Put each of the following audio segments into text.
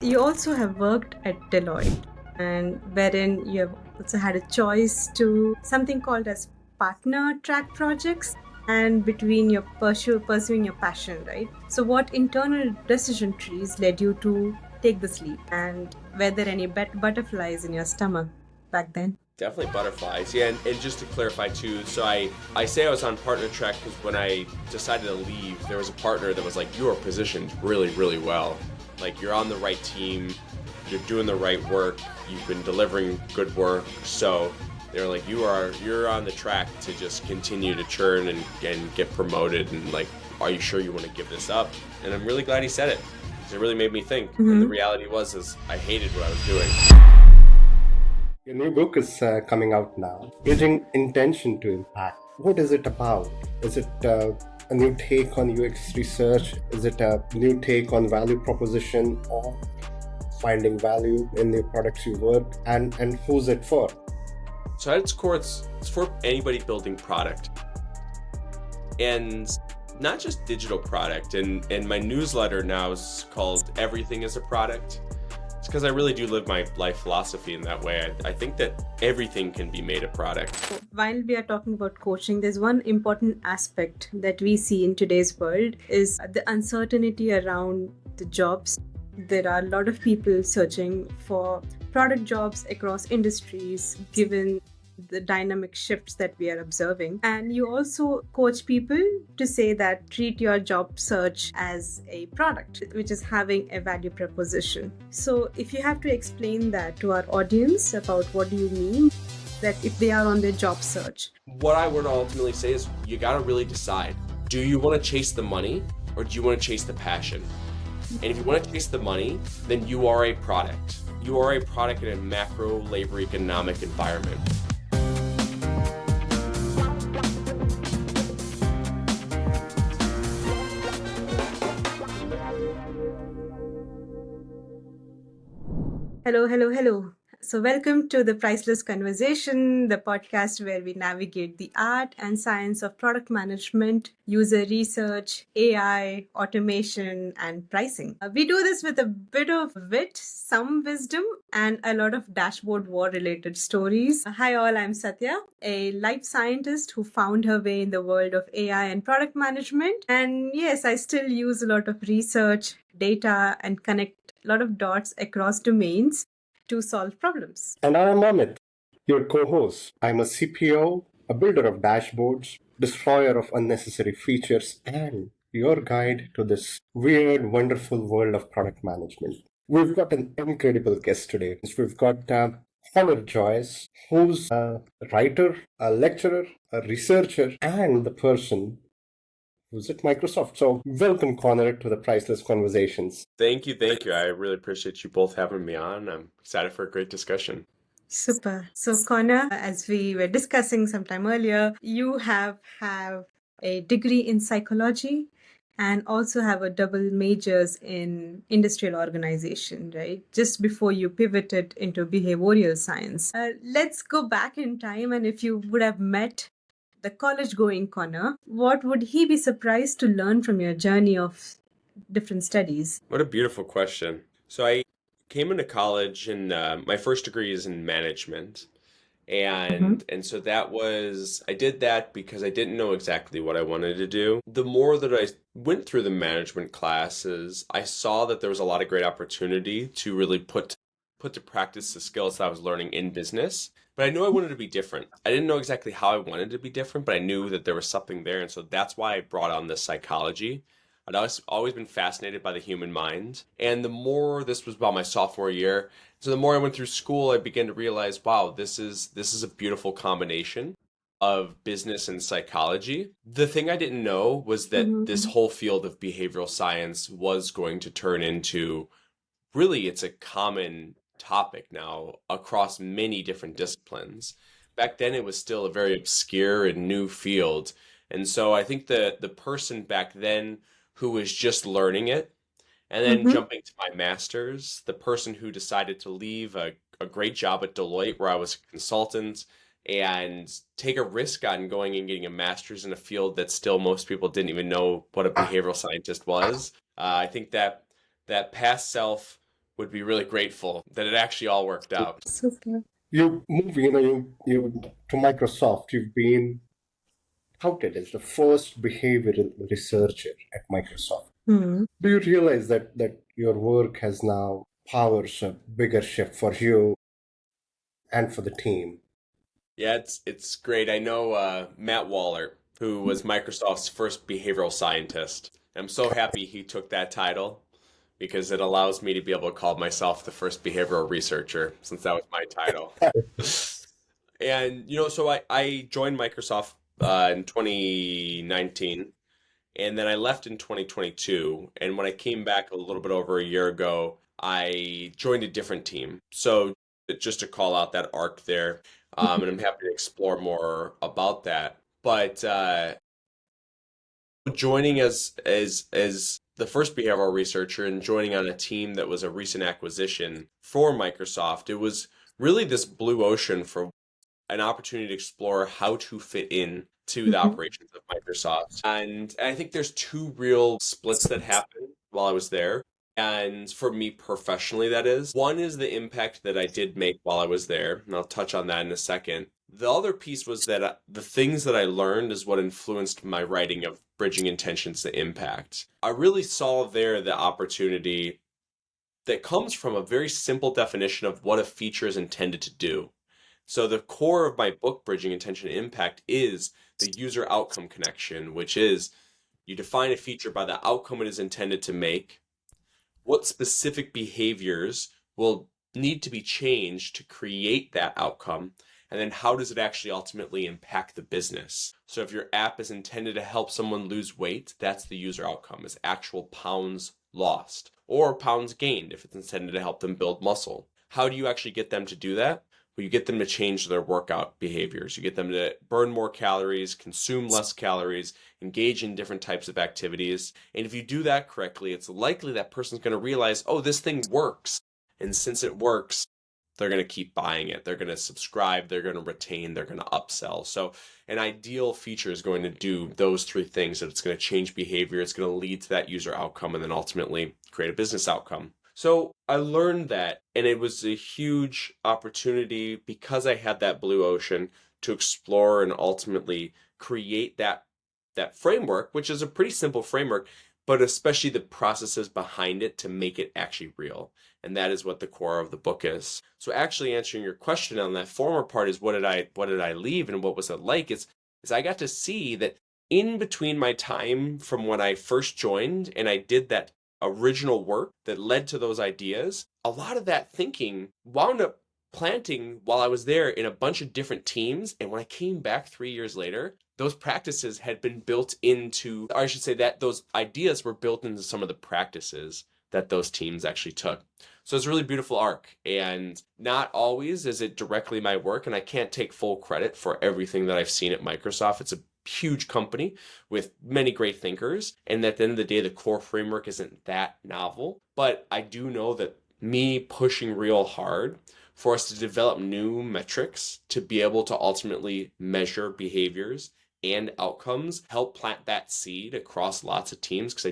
You also have worked at Deloitte, and wherein you have also had a choice to something called as partner track projects and between your pursuing your passion, right? So what internal decision trees led you to take this leap, and were there any butterflies in your stomach back then? Definitely butterflies. Yeah, and just to clarify too, so I say I was on partner track because when I decided to leave, there was a partner that was like, you are positioned really, really well. Like you're on the right team, you're doing the right work, you've been delivering good work. So they're like, you're on the track to just continue to churn and get promoted, and like, are you sure you want to give this up? And I'm really glad he said it, because it really made me think. And the reality is I hated what I was doing. Your new book is coming out now, Bridging Intention to Impact. What is it about? Is it a new take on UX research? Is it a new take on value proposition or finding value in the products you work? And who's it for? So at its core, it's for anybody building product. And not just digital product. And my newsletter now is called Everything is a Product. It's because I really do live my life philosophy in that way. I think that everything can be made a product. While we are talking about coaching, there's one important aspect that we see in today's world is the uncertainty around the jobs. There are a lot of people searching for product jobs across industries, given the dynamic shifts that we are observing. And you also coach people to say that treat your job search as a product, which is having a value proposition. So if you have to explain that to our audience about what do you mean that if they are on their job search. What I would ultimately say is you got to really decide. Do you want to chase the money or do you want to chase the passion? And if you want to chase the money, then you are a product. You are a product in a macro labor economic environment. Hello. So welcome to the Priceless Conversation, the podcast where we navigate the art and science of product management, user research, AI, automation, and pricing. We do this with a bit of wit, some wisdom, and a lot of dashboard war-related stories. Hi all, I'm Satya, a life scientist who found her way in the world of AI and product management. And yes, I still use a lot of research, data, and connect a lot of dots across domains to solve problems. And I am Amit, your co-host. I'm a CPO, a builder of dashboards, destroyer of unnecessary features, and your guide to this weird, wonderful world of product management. We've got an incredible guest today. We've got Joyce, who's a writer, a lecturer, a researcher, and the person who's at Microsoft. So welcome, Connor, to the Priceless Conversations. Thank you. I really appreciate you both having me on. I'm excited for a great discussion. Super. So Connor, as we were discussing sometime earlier, you have a degree in psychology and also have a double majors in industrial organization, right? Just before you pivoted into behavioral science. Let's go back in time, and if you would have met the college-going Connor, what would he be surprised to learn from your journey of different studies? What a beautiful question. So I came into college and my first degree is in management. And so I did that because I didn't know exactly what I wanted to do. The more that I went through the management classes, I saw that there was a lot of great opportunity to really put to practice the skills that I was learning in business. But I knew I wanted to be different. I didn't know exactly how I wanted to be different, but I knew that there was something there. And so that's why I brought on this psychology. I'd always been fascinated by the human mind. And the more, this was about my sophomore year, so the more I went through school, I began to realize, wow, this is a beautiful combination of business and psychology. The thing I didn't know was that this whole field of behavioral science was going to turn into, really, it's a common topic now across many different disciplines. Back then, it was still a very obscure and new field. And so I think the person back then who was just learning it and then jumping to my master's, the person who decided to leave a great job at Deloitte where I was a consultant and take a risk on going and getting a master's in a field that still most people didn't even know what a behavioral scientist was. I think that past self would be really grateful that it actually all worked out. Super. You move, you to Microsoft. You've been touted as the first behavioral researcher at Microsoft. Hmm. Do you realize that your work has now powers a bigger shift for you and for the team? Yeah, it's great. I know Matt Waller, who was Microsoft's first behavioral scientist. I'm so happy he took that title because it allows me to be able to call myself the first behavioral researcher since that was my title. And so I joined Microsoft in 2019, and then I left in 2022. And when I came back a little bit over a year ago, I joined a different team. So just to call out that arc there, and I'm happy to explore more about that. But joining as the first behavioral researcher and joining on a team that was a recent acquisition for Microsoft, it was really this blue ocean for an opportunity to explore how to fit in to the Mhm. operations of Microsoft. And I think there's two real splits that happened while I was there. And for me professionally, that is. One is the impact that I did make while I was there, and I'll touch on that in a second. The other piece was that the things that I learned is what influenced my writing of Bridging Intentions to Impact. I really saw there the opportunity that comes from a very simple definition of what a feature is intended to do. So the core of my book, Bridging Intention to Impact, is the user outcome connection, which is you define a feature by the outcome it is intended to make, what specific behaviors will need to be changed to create that outcome, and then how does it actually ultimately impact the business. So if your app is intended to help someone lose weight, that's the user outcome, is actual pounds lost or pounds gained if it's intended to help them build muscle. How do you actually get them to do that? Well, you get them to change their workout behaviors. You get them to burn more calories, consume less calories, engage in different types of activities. And if you do that correctly, it's likely that person's going to realize, oh, this thing works. And since it works, they're going to keep buying it. They're going to subscribe. They're going to retain. They're going to upsell. So an ideal feature is going to do those three things. That it's going to change behavior. It's going to lead to that user outcome and then ultimately create a business outcome. So I learned that, and it was a huge opportunity because I had that blue ocean to explore and ultimately create that framework, which is a pretty simple framework, but especially the processes behind it to make it actually real. And that is what the core of the book is. So actually answering your question on that former part is what did I leave and what was it like? Is I got to see that in between my time from when I first joined and I did that original work that led to those ideas, a lot of that thinking wound up planting while I was there in a bunch of different teams. And when I came back 3 years later, those practices had been built into, or I should say that those ideas were built into some of the practices that those teams actually took. So it's a really beautiful arc. And not always is it directly my work, and I can't take full credit for everything that I've seen at Microsoft. It's a huge company with many great thinkers. And at the end of the day, the core framework isn't that novel. But I do know that me pushing real hard for us to develop new metrics to be able to ultimately measure behaviors and outcomes, help plant that seed across lots of teams. Because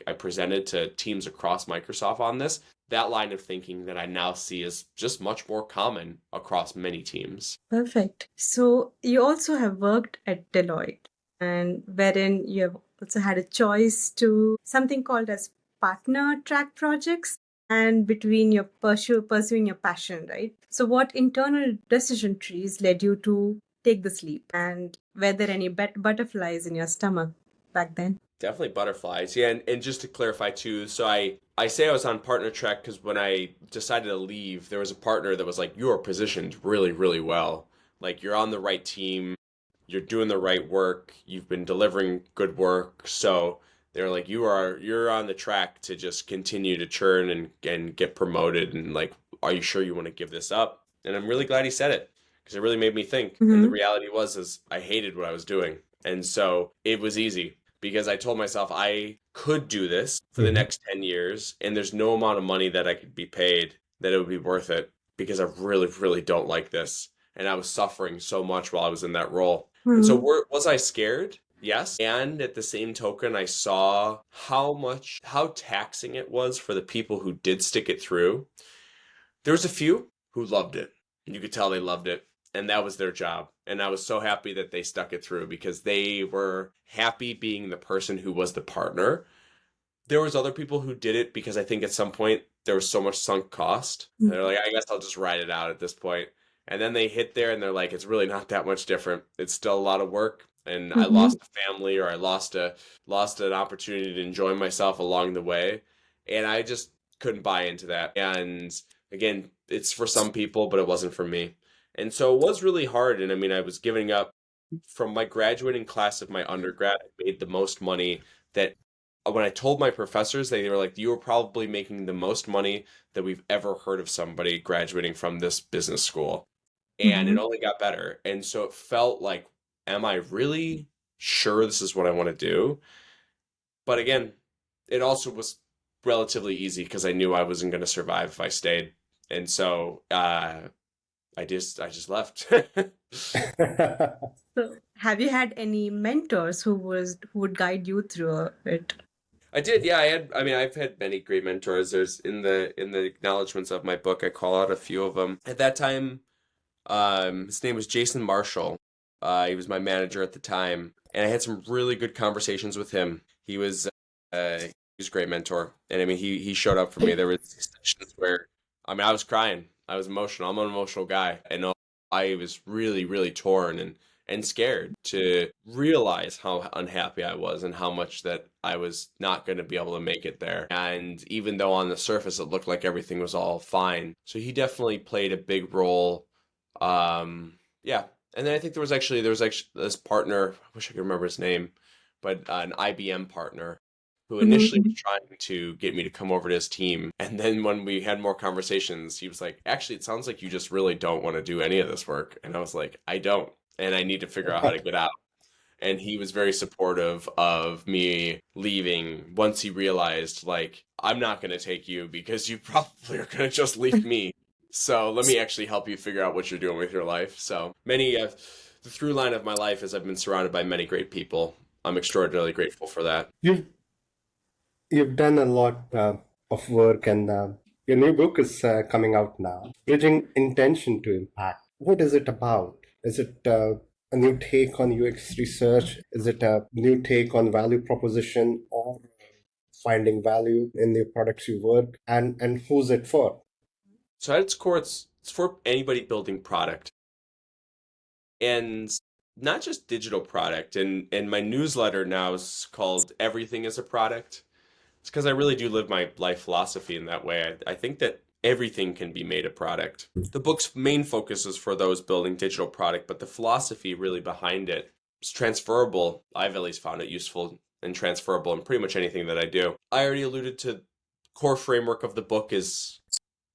I presented to teams across Microsoft on this. That line of thinking that I now see is just much more common across many teams. Perfect. So you also have worked at Deloitte, and wherein you have also had a choice to something called as partner track projects and between your pursuing your passion, right? So what internal decision trees led you to take this leap, and were there any butterflies in your stomach back then? Definitely butterflies. Yeah, and just to clarify too, so I say I was on partner track because when I decided to leave, there was a partner that was like, "You are positioned really, really well. Like you're on the right team, you're doing the right work, you've been delivering good work." So they're like, you're on the track to just continue to churn and get promoted, and like, are you sure you want to give this up? And I'm really glad he said it because it really made me think. And the Mm-hmm. reality was is I hated what I was doing. And so it was easy because I told myself I could do this for the next 10 years and there's no amount of money that I could be paid that it would be worth it because I really, really don't like this. And I was suffering so much while I was in that role. And so Mm-hmm. was I scared? yes. And at the same token, I saw how taxing it was for the people who did stick it through. There was a few who loved it. You could tell they loved it, and that was their job. And I was so happy that they stuck it through because they were happy being the person who was the partner. There was other people who did it because I think at some point there was so much sunk cost. They're like, I guess I'll just ride it out at this point. And then they hit there and they're like, it's really not that much different. It's still a lot of work. And I Mm-hmm. lost a family, or I lost an opportunity to enjoy myself along the way. And I just couldn't buy into that. And again, it's for some people, but it wasn't for me. And so it was really hard. And I mean, I was giving up from my graduating class of my undergrad. I made the most money that when I told my professors, they were like, you were probably making the most money that we've ever heard of somebody graduating from this business school. And Mm-hmm. it only got better. And so it felt like, am I really sure this is what I want to do? But again, it also was relatively easy because I knew I wasn't going to survive if I stayed. And so I just left. So, have you had any mentors who would guide you through it? I did, yeah. I've had many great mentors. There's in the acknowledgments of my book, I call out a few of them. At that time, his name was Jason Marshall. He was my manager at the time, and I had some really good conversations with him. He was a great mentor, and I mean, he showed up for me. There was sessions where, I mean, I was crying. I was emotional. I'm an emotional guy. I know I was really, really torn and scared to realize how unhappy I was and how much that I was not going to be able to make it there. And even though on the surface it looked like everything was all fine, so he definitely played a big role. Yeah. And then I think there was actually this partner, I wish I could remember his name, but an IBM partner who initially was Mm-hmm. trying to get me to come over to his team. And then when we had more conversations, he was like, actually, it sounds like you just really don't want to do any of this work. And I was like, I don't. And I need to figure out how to get out. And he was very supportive of me leaving once he realized, like, I'm not going to take you because you probably are going to just leave me. So let me actually help you figure out what you're doing with your life. So the through line of my life is I've been surrounded by many great people. I'm extraordinarily grateful for that. You've you've done a lot of work, and your new book is coming out now. Bridging intention to impact. What is it about? Is it a new take on UX research? Is it a new take on value proposition, or finding value in the products you work? And who's it for? So at its core, it's for anybody building product, and not just digital product. And my newsletter now is called Everything is a Product. It's because I really do live my life philosophy in that way. I think that everything can be made a product. The book's main focus is for those building digital product, but the philosophy really behind it is transferable. I've at least found it useful and transferable in pretty much anything that I do. I already alluded to core framework of the book is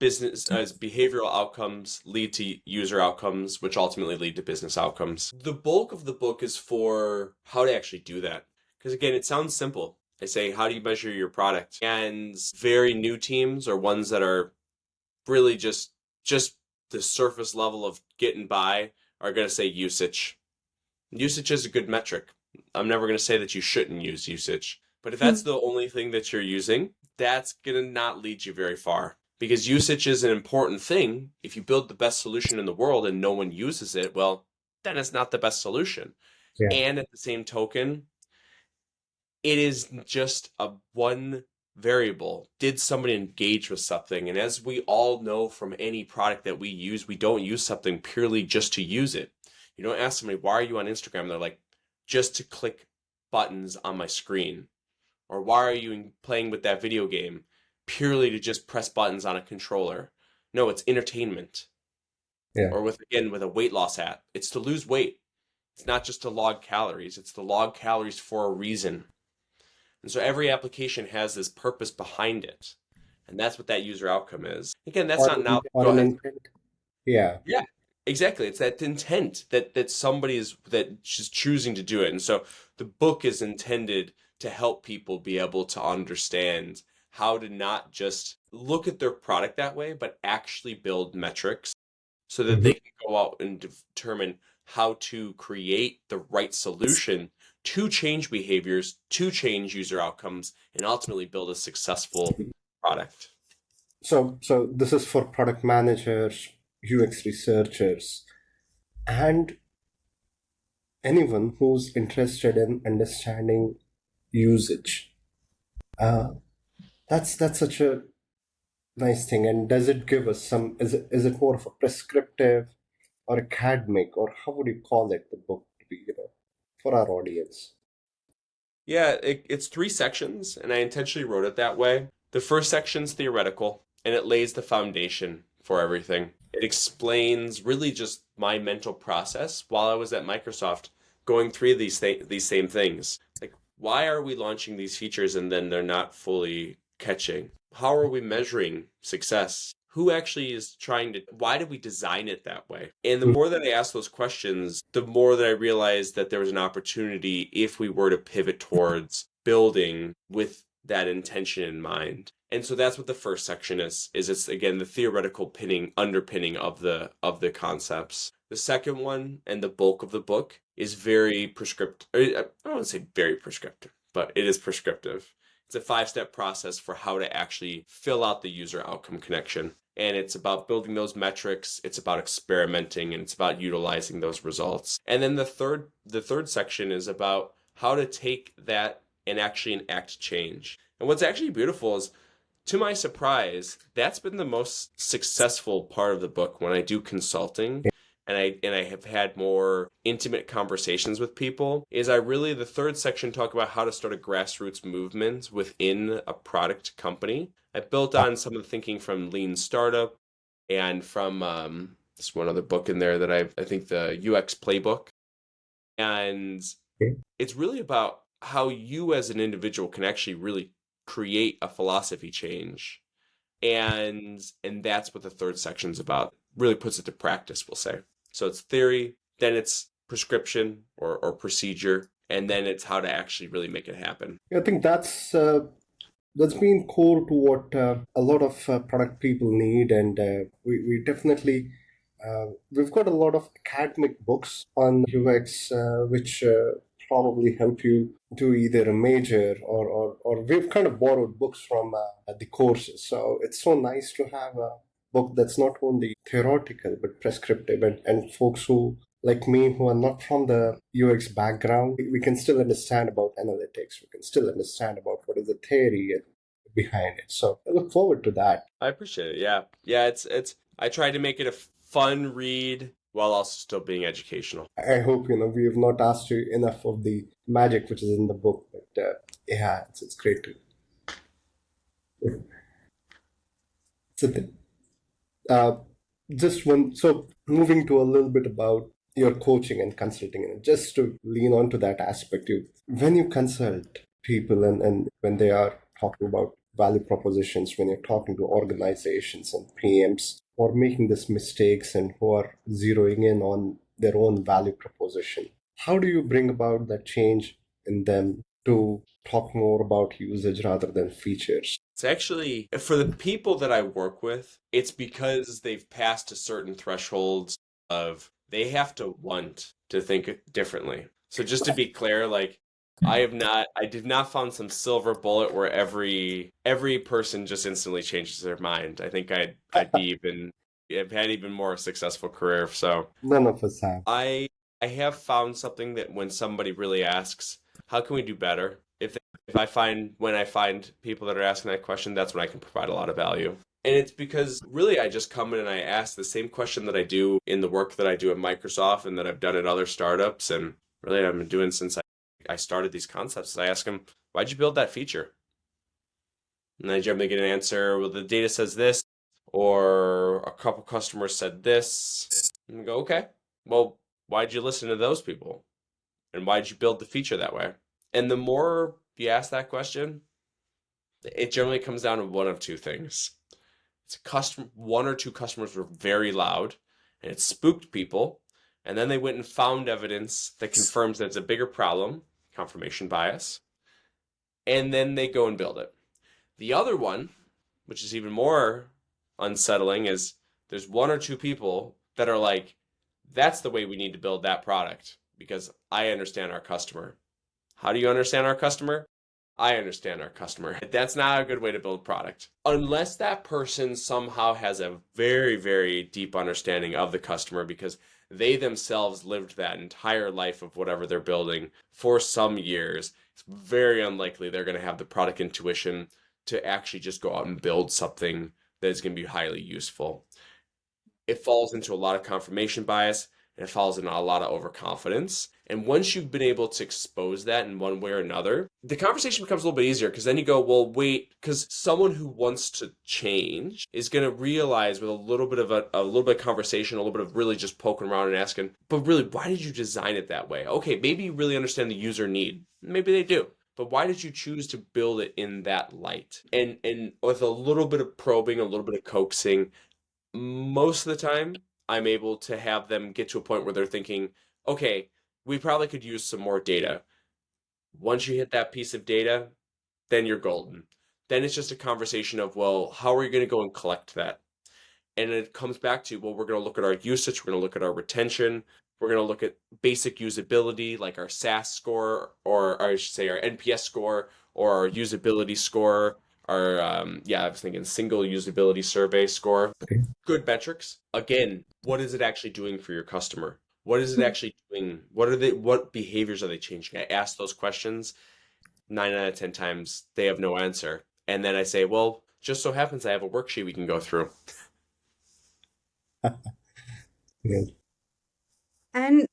business as behavioral outcomes lead to user outcomes, which ultimately lead to business outcomes. The bulk of the book is for how to actually do that. Because again, it sounds simple. I say, how do you measure your product? And very new teams or ones that are really just the surface level of getting by are going to say usage. Usage is a good metric. I'm never going to say that you shouldn't use usage. But if that's the only thing that you're using, that's going to not lead you very far. Because usage is an important thing. If you build the best solution in the world and no one uses it, well, then it's not the best solution. Yeah. And at the same token, it is just a one variable. Did somebody engage with something? And as we all know from any product that we use, we don't use something purely just to use it. You don't ask somebody, why are you on Instagram? They're like, just to click buttons on my screen. Or why are you playing with that video game? Purely to just press buttons on a controller. No, it's entertainment. Yeah. Or with a weight loss app, it's to lose weight. It's not just to log calories. It's to log calories for a reason. And so every application has this purpose behind it. And that's what that user outcome is. Again, that's Or, not now. or Go an ahead. intent. Yeah. Yeah, exactly. It's that intent that somebody is that is choosing to do it. And so the book is intended to help people be able to understand how to not just look at their product that way, but actually build metrics so that Mhm. they can go out and determine how to create the right solution to change behaviors, to change user outcomes, and ultimately build a successful product. So this is for product managers, UX researchers, and anyone who's interested in understanding usage. That's such a nice thing. And does it give us some? Is it more of a prescriptive or academic, or how would you call it? The book to be, for our audience. Yeah, it's 3 sections, and I intentionally wrote it that way. The first section's theoretical, and it lays the foundation for everything. It explains really just my mental process while I was at Microsoft, going through these same things. Like, why are we launching these features and then they're not fully catching? How are we measuring success? Who actually is why did we design it that way? And the more that I asked those questions, the more that I realized that there was an opportunity if we were to pivot towards building with that intention in mind. And so that's what the first section is it's again the theoretical underpinning of the concepts. The second one and the bulk of the book is very prescriptive. I don't want to say very prescriptive, but it is prescriptive. It's a 5-step process for how to actually fill out the user outcome connection. And it's about building those metrics, it's about experimenting, and it's about utilizing those results. And then the third section is about how to take that and actually enact change. And what's actually beautiful is, to my surprise, that's been the most successful part of the book when I do consulting. And I have had more intimate conversations with people, is the third section talk about how to start a grassroots movement within a product company. I built on some of the thinking from Lean Startup and from there's one other book in there that I think the UX Playbook. And it's really about how you as an individual can actually really create a philosophy change. And that's what the third section's about. Really puts it to practice, we'll say. So it's theory, then it's prescription or procedure, and then it's how to actually really make it happen. I think that's been core to what a lot of product people need, and we definitely we've got a lot of academic books on UX, which probably help you do either a major or we've kind of borrowed books from the courses. So it's so nice to have a book that's not only theoretical but prescriptive, and folks who like me who are not from the UX background, we can still understand about analytics. We can still understand about what is the theory behind it. So I look forward to that. I appreciate it. Yeah. It's. I tried to make it a fun read while also still being educational. I hope we have not asked you enough of the magic which is in the book, but yeah, it's great to. Just one. So moving to a little bit about your coaching and consulting, and just to lean onto that aspect, when you consult people and when they are talking about value propositions, when you're talking to organizations and PMs who are making these mistakes and who are zeroing in on their own value proposition, how do you bring about that change in them to talk more about usage rather than features? It's actually, for the people that I work with, it's because they've passed a certain threshold of they have to want to think differerly. So just to be clear, like I did not found some silver bullet where every person just instantly changes their mind. I think I've had even more successful career. So None of us have. I have found something that when somebody really asks, how can we do better? When I find people that are asking that question, that's when I can provide a lot of value. And it's because really I just come in and I ask the same question that I do in the work that I do at Microsoft and that I've done at other startups, and really I've been doing since I started these concepts. I ask them, why'd you build that feature? And I generally get an answer, well, the data says this, or a couple customers said this. And I go, okay, well, why'd you listen to those people? And why'd you build the feature that way? And the more you ask that question, it generally comes down to one of two things. It's one or two customers were very loud, and it spooked people, and then they went and found evidence that confirms that it's a bigger problem, confirmation bias, and then they go and build it. The other one, which is even more unsettling, is there's one or two people that are like, that's the way we need to build that product because I understand our customer. How do you understand our customer? I understand our customer. That's not a good way to build product. Unless that person somehow has a very, very deep understanding of the customer because they themselves lived that entire life of whatever they're building for some years, it's very unlikely they're going to have the product intuition to actually just go out and build something that is going to be highly useful. It falls into a lot of confirmation bias and it falls into a lot of overconfidence. And once you've been able to expose that in one way or another, the conversation becomes a little bit easier because then you go, well, wait, because someone who wants to change is going to realize with a little bit of conversation, a little bit of really just poking around and asking, but really, why did you design it that way? Okay, maybe you really understand the user need. Maybe they do. But why did you choose to build it in that light? And with a little bit of probing, a little bit of coaxing, most of the time I'm able to have them get to a point where they're thinking, okay, we probably could use some more data. Once you hit that piece of data, then you're golden. Then it's just a conversation of, well, how are you going to go and collect that? And it comes back to, well, we're going to look at our usage, we're going to look at our retention, we're going to look at basic usability, like our SaaS score, or I should say our NPS score, or our usability score, our, I was thinking single usability survey score. Okay. Good metrics. Again, what is it actually doing for your customer? What is it actually doing? What behaviors are they changing? I ask those questions 9 out of 10 times, they have no answer. And then I say, well, just so happens I have a worksheet we can go through. Yeah. And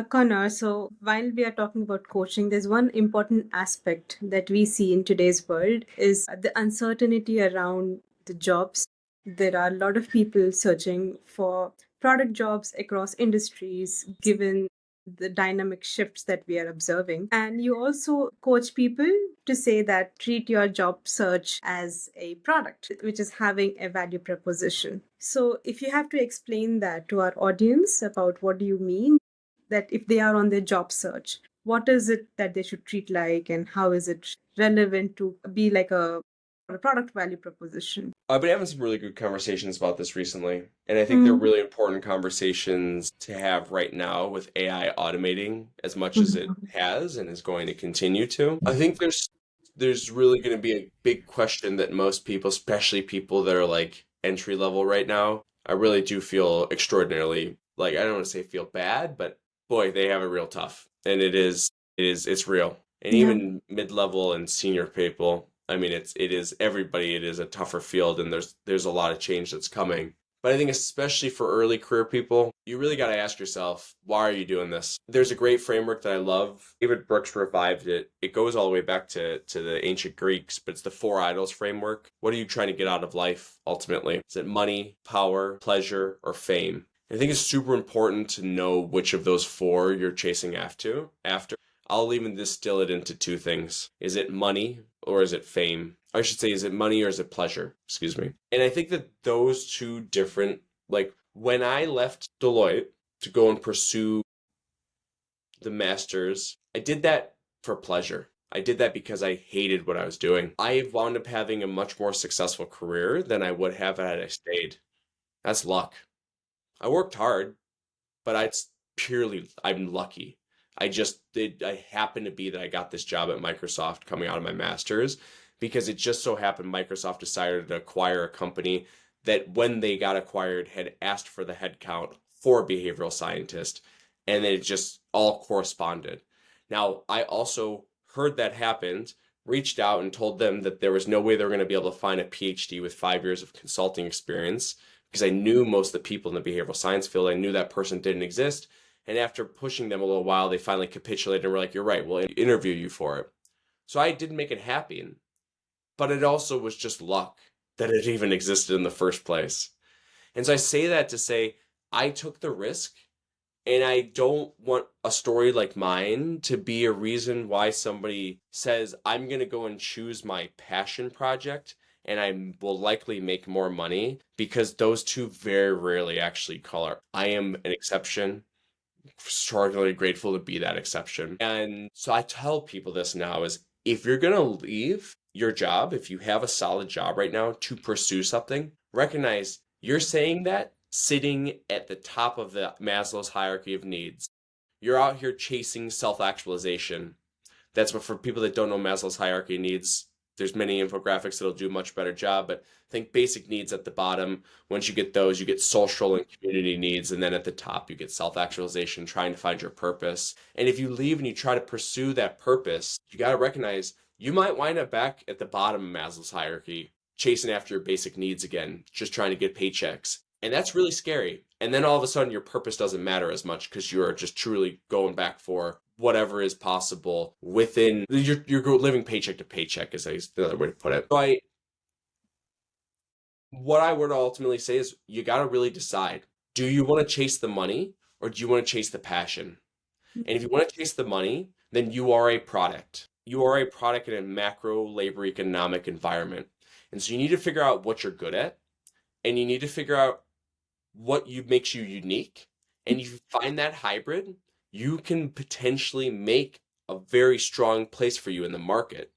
Connor, so while we are talking about coaching, there's one important aspect that we see in today's world is the uncertainty around the jobs. There are a lot of people searching for product jobs across industries, given the dynamic shifts that we are observing. And you also coach people to say that treat your job search as a product, which is having a value proposition. So if you have to explain that to our audience about what do you mean that if they are on their job search, what is it that they should treat like and how is it relevant to be like a product value proposition? I've been having some really good conversations about this recently, and I think they're really important conversations to have right now with AI automating as much as it has and is going to continue to. I think there's really going to be a big question that most people, especially people that are like entry level right now, I really do feel extraordinarily like I don't want to say feel bad, but boy, they have it real tough, and it's real. And Yeah. even mid-level and senior people, I mean, it is everybody. It is a tougher field, and there's a lot of change that's coming. But I think especially for early career people, you really got to ask yourself, why are you doing this? There's a great framework that I love. David Brooks revived it. It goes all the way back to the ancient Greeks, but it's the four idols framework. What are you trying to get out of life ultimately? Is it money, power, pleasure, or fame? I think it's super important to know which of those four you're chasing after. I'll even distill it into two things. Is it money or is it fame? I should say, is it money or is it pleasure? Excuse me. And I think that those two different, like when I left Deloitte to go and pursue the master's, I did that for pleasure. I did that because I hated what I was doing. I wound up having a much more successful career than I would have had I stayed. That's luck. I worked hard, but I'm lucky. I happened to be that I got this job at Microsoft coming out of my master's because it just so happened Microsoft decided to acquire a company that when they got acquired had asked for the headcount for a behavioral scientist, and it just all corresponded. Now, I also heard that happened, reached out and told them that there was no way they were going to be able to find a PhD with 5 years of consulting experience because I knew most of the people in the behavioral science field. I knew that person didn't exist. And after pushing them a little while, they finally capitulated and were like, you're right, we'll interview you for it. So I didn't make it happen, but it also was just luck that it even existed in the first place. And so I say that to say, I took the risk, and I don't want a story like mine to be a reason why somebody says, I'm going to go and choose my passion project and I will likely make more money, because those two very rarely actually color. I am an exception, extraordinarily grateful to be that exception. And so I tell people this now is if you're going to leave your job, if you have a solid job right now to pursue something, recognize you're saying that sitting at the top of the Maslow's hierarchy of needs. You're out here chasing self-actualization. That's what, for people that don't know Maslow's hierarchy of needs, there's many infographics that'll do a much better job, but think basic needs at the bottom. Once you get those, you get social and community needs, and then at the top, you get self-actualization, trying to find your purpose. And if you leave and you try to pursue that purpose, you got to recognize you might wind up back at the bottom of Maslow's hierarchy, chasing after your basic needs again, just trying to get paychecks. And that's really scary. And then all of a sudden, your purpose doesn't matter as much because you're just truly going back for whatever is possible within you're living paycheck to paycheck is another way to put it. So what I would ultimately say is you got to really decide, do you want to chase the money or do you want to chase the passion? And if you want to chase the money, then you are a product. You are a product in a macro labor economic environment. And so you need to figure out what you're good at, and you need to figure out what makes you unique. And if you find that hybrid, you can potentially make a very strong place for you in the market.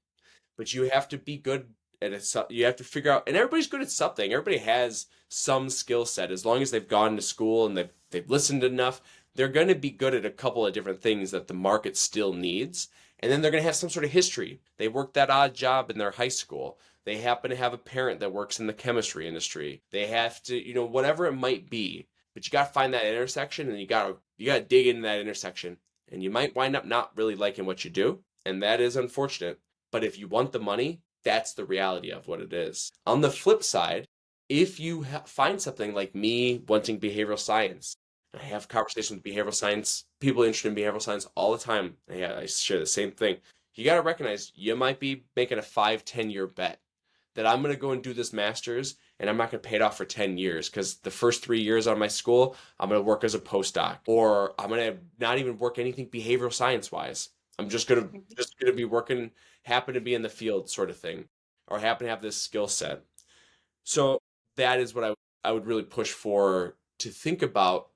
But you have to be good at it. You have to figure out, and everybody's good at something. Everybody has some skill set. As long as they've gone to school and they've listened enough, they're going to be good at a couple of different things that the market still needs. And then they're going to have some sort of history. They worked that odd job in their high school. They happen to have a parent that works in the chemistry industry. They have to, whatever it might be. But you got to find that intersection, and you got to dig into that intersection. And you might wind up not really liking what you do, and that is unfortunate. But if you want the money, that's the reality of what it is. On the flip side, if you find something like me wanting behavioral science, I have conversations with behavioral science, people interested in behavioral science all the time. Yeah, I share the same thing. You got to recognize you might be making a 5-10 year bet that I'm going to go and do this master's, and I'm not going to pay it off for 10 years because the first 3 years on my school, I'm going to work as a postdoc, or I'm going to not even work anything behavioral science wise. I'm just going to be working, happen to be in the field sort of thing, or happen to have this skill set. So that is what I would really push for, to think about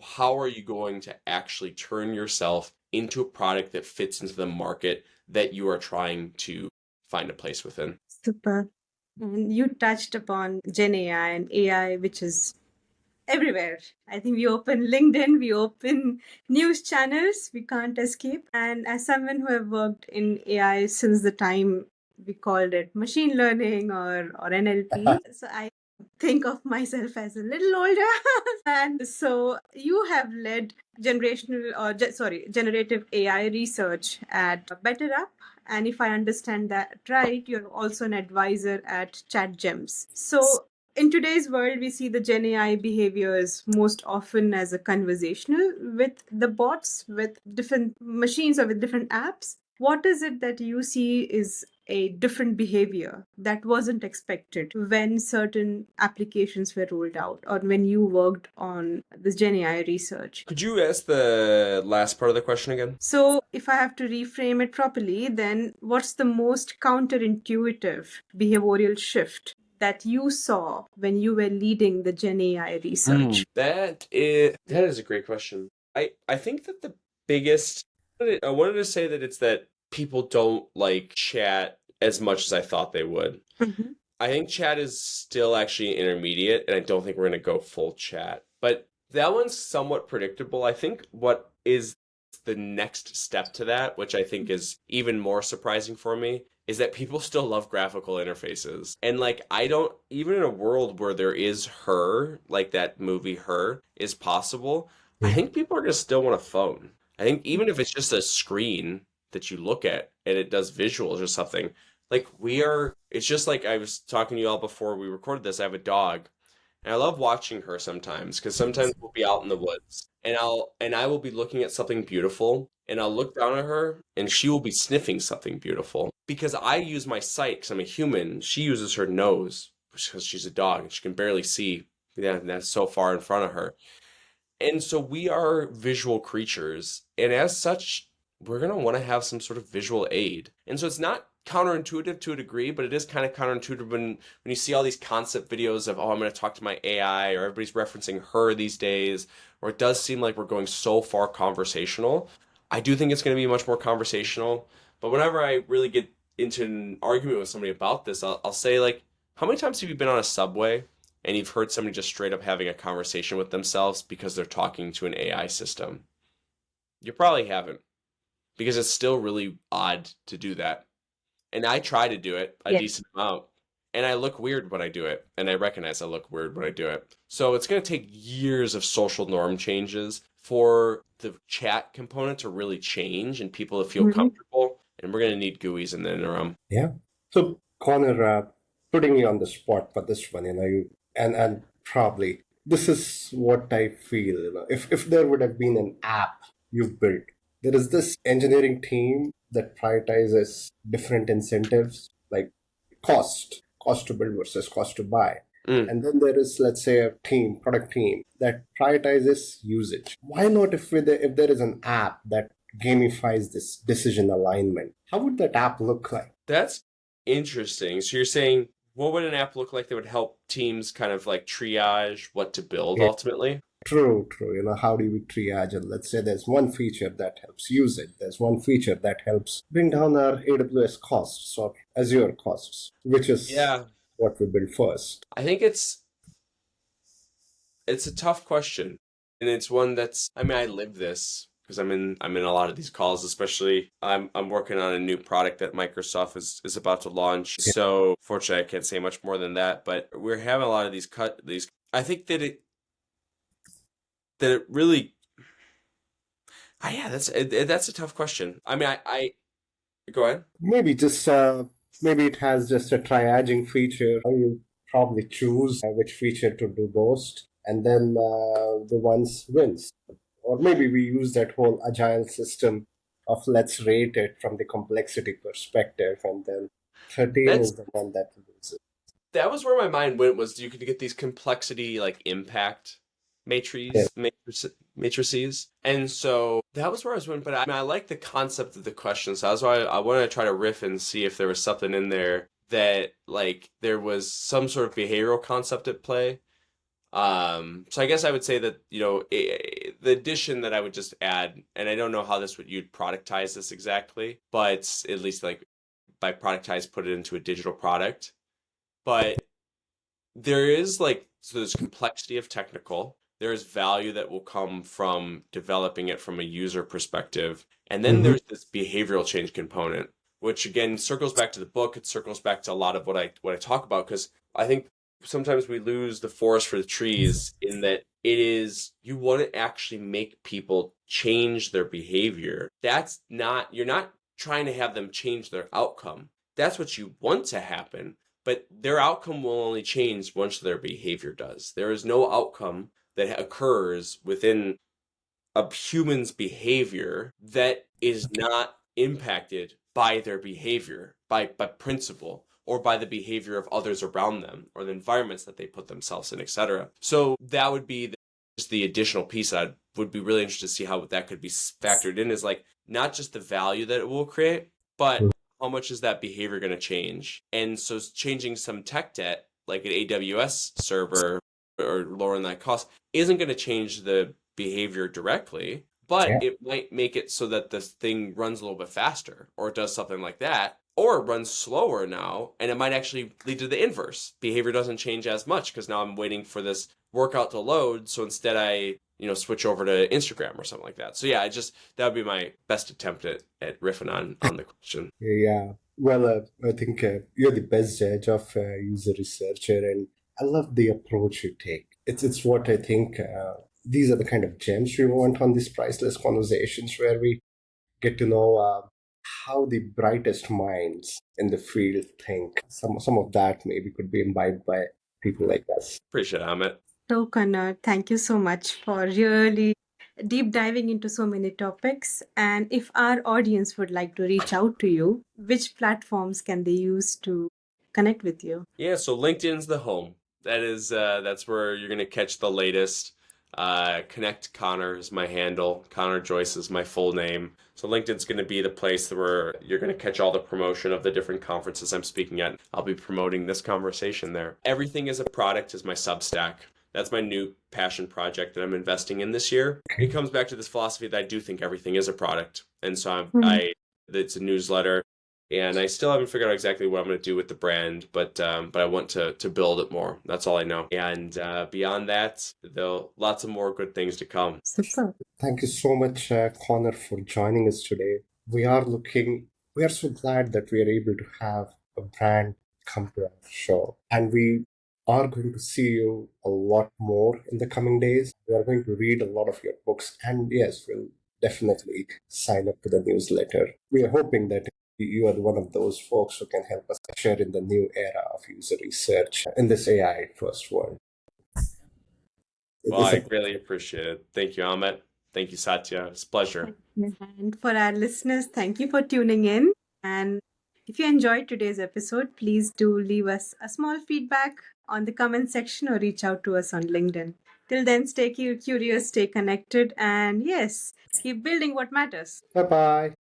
how are you going to actually turn yourself into a product that fits into the market that you are trying to find a place within. Super. And you touched upon Gen AI and AI, which is everywhere. I think we open LinkedIn, we open news channels, we can't escape. And as someone who have worked in AI since the time we called it machine learning or NLP, so I think of myself as a little older. And so you have led generative AI research at BetterUp. And if I understand that right, you're also an advisor at ChatGems. So in today's world, we see the Gen AI behaviors most often as a conversational with the bots, with different machines or with different apps. What is it that you see is a different behavior that wasn't expected when certain applications were rolled out or when you worked on this Gen AI research? Could you ask the last part of the question again? So, if I have to reframe it properly, then what's the most counterintuitive behavioral shift that you saw when you were leading the Gen AI research? That is a great question. I think that the biggest, I wanted to say that it's that people don't like chat as much as I thought they would. Mhm. I think chat is still actually intermediate, and I don't think we're going to go full chat. But that one's somewhat predictable. I think what is the next step to that, which I think is even more surprising for me, is that people still love graphical interfaces. And like, I don't, even in a world where there is Her, like that movie Her is possible, I think people are going to still want a phone. I think even if it's just a screen that you look at and it does visuals or something, like it's just like I was talking to you all before we recorded this. I have a dog, and I love watching her sometimes because sometimes we'll be out in the woods and I will be looking at something beautiful, and I'll look down at her and she will be sniffing something beautiful because I use my sight because I'm a human. She uses her nose because she's a dog and she can barely see. Yeah, that's so far in front of her. And so we are visual creatures, and as such, we're going to want to have some sort of visual aid. And so it's not counterintuitive to a degree, but it is kind of counterintuitive when you see all these concept videos of, oh, I'm going to talk to my AI, or everybody's referencing Her these days, or it does seem like we're going so far conversational. I do think it's going to be much more conversational, but whenever I really get into an argument with somebody about this, I'll say, like, how many times have you been on a subway and you've heard somebody just straight up having a conversation with themselves because they're talking to an AI system? You probably haven't. because it's still really odd to do that. And I try to do it a Yes. decent amount. And I look weird when I do it. And I recognize I look weird when I do it. So it's going to take years of social norm changes for the chat component to really change and people to feel Mhm. comfortable. And we're going to need GUIs in the interim. Yeah. So, Connor, putting you on the spot for this one, and probably this is what I feel, if there would have been an app you've built, there is this engineering team that prioritizes different incentives like cost to build versus cost to buy. Mm. And then there is, let's say, a product team that prioritizes usage. Why not if there is an app that gamifies this decision alignment? How would that app look like? That's interesting. So you're saying, what would an app look like that would help teams kind of like triage what to build Yeah, ultimately? true. How do we triage it? Let's say there's one feature that helps use it. There's one feature that helps bring down our AWS costs or Azure costs, which is Yeah, what we build first. I think it's a tough question. And it's one that's, I mean, I live this because I'm in a lot of these calls, especially I'm working on a new product that Microsoft is about to launch. Yeah. So fortunately I can't say much more than that, but we're having a lot of these I think that it really yeah, that's a tough question. I mean, I go ahead. Maybe it has just a triaging feature. You probably choose which feature to do most, and then the ones wins. Or maybe we use that whole agile system of let's rate it from the complexity perspective, and then 13 That's is the one that loses. that was where my mind went, was you could get these complexity like impact Yeah. matrices. And so that was where I was going, but I mean, I like the concept of the question. So that's why I wanted to try to riff and see if there was something in there that like there was some sort of behavioral concept at play. So I guess I would say that, the addition that I would just add, and I don't know how you'd productize this exactly, but at least like by productize, put it into a digital product. But there is so there's complexity of technical, there is value that will come from developing it from a user perspective, and then Mhm. there's this behavioral change component, which again circles back to the book. It circles back to a lot of what I talk about, because I think sometimes we lose the forest for the trees, in that it is, you want to actually make people change their behavior. You're not trying to have them change their outcome. That's what you want to happen, but their outcome will only change once their behavior does. There is no outcome that occurs within a human's behavior that is not impacted by their behavior, by principle, or by the behavior of others around them, or the environments that they put themselves in, etc. So that would be just the additional piece that I would be really interested to see how that could be factored in, is like not just the value that it will create, but how much is that behavior going to change? And so changing some tech debt, like an AWS server, or lowering that cost, isn't going to change the behavior directly, but Yeah. it might make it so that this thing runs a little bit faster, or it does something like that, or it runs slower now, and it might actually lead to the inverse. Behavior doesn't change as much because now I'm waiting for this workout to load, so instead I switch over to Instagram or something like that. So yeah, that would be my best attempt at riffing on the question. Yeah. Well, I think you're the best judge of user researcher, and I love the approach you take. It's what I think. These are the kind of gems we want on these priceless conversations, where we get to know how the brightest minds in the field think. Some of that maybe could be imbibed by people like us. Appreciate it, Amit. So, Connor, thank you so much for really deep diving into so many topics. And if our audience would like to reach out to you, which platforms can they use to connect with you? Yeah, so LinkedIn's the home. That's where you're gonna catch the latest. Connect Connor is my handle. Connor Joyce is my full name. So LinkedIn's gonna be the place where you're gonna catch all the promotion of the different conferences I'm speaking at. I'll be promoting this conversation there. Everything is a Product is my Substack. That's my new passion project that I'm investing in this year. It comes back to this philosophy that I do think everything is a product, and so it's a newsletter. And I still haven't figured out exactly what I'm going to do with the brand, but I want to build it more. That's all I know. And beyond that, there'll lots of more good things to come. Super. Thank you so much, Connor, for joining us today. we are so glad that we are able to have a brand come to our show. And we are going to see you a lot more in the coming days. We are going to read a lot of your books. And yes, we'll definitely sign up to the newsletter. We are hoping that you are one of those folks who can help us share in the new era of user research in this AI first world. Well, I really appreciate it. Thank you, Amit. Thank you, Satya. It's a pleasure. And for our listeners, thank you for tuning in. And if you enjoyed today's episode, please do leave us a small feedback on the comment section or reach out to us on LinkedIn. Till then, stay curious, stay connected, and yes, keep building what matters. Bye bye.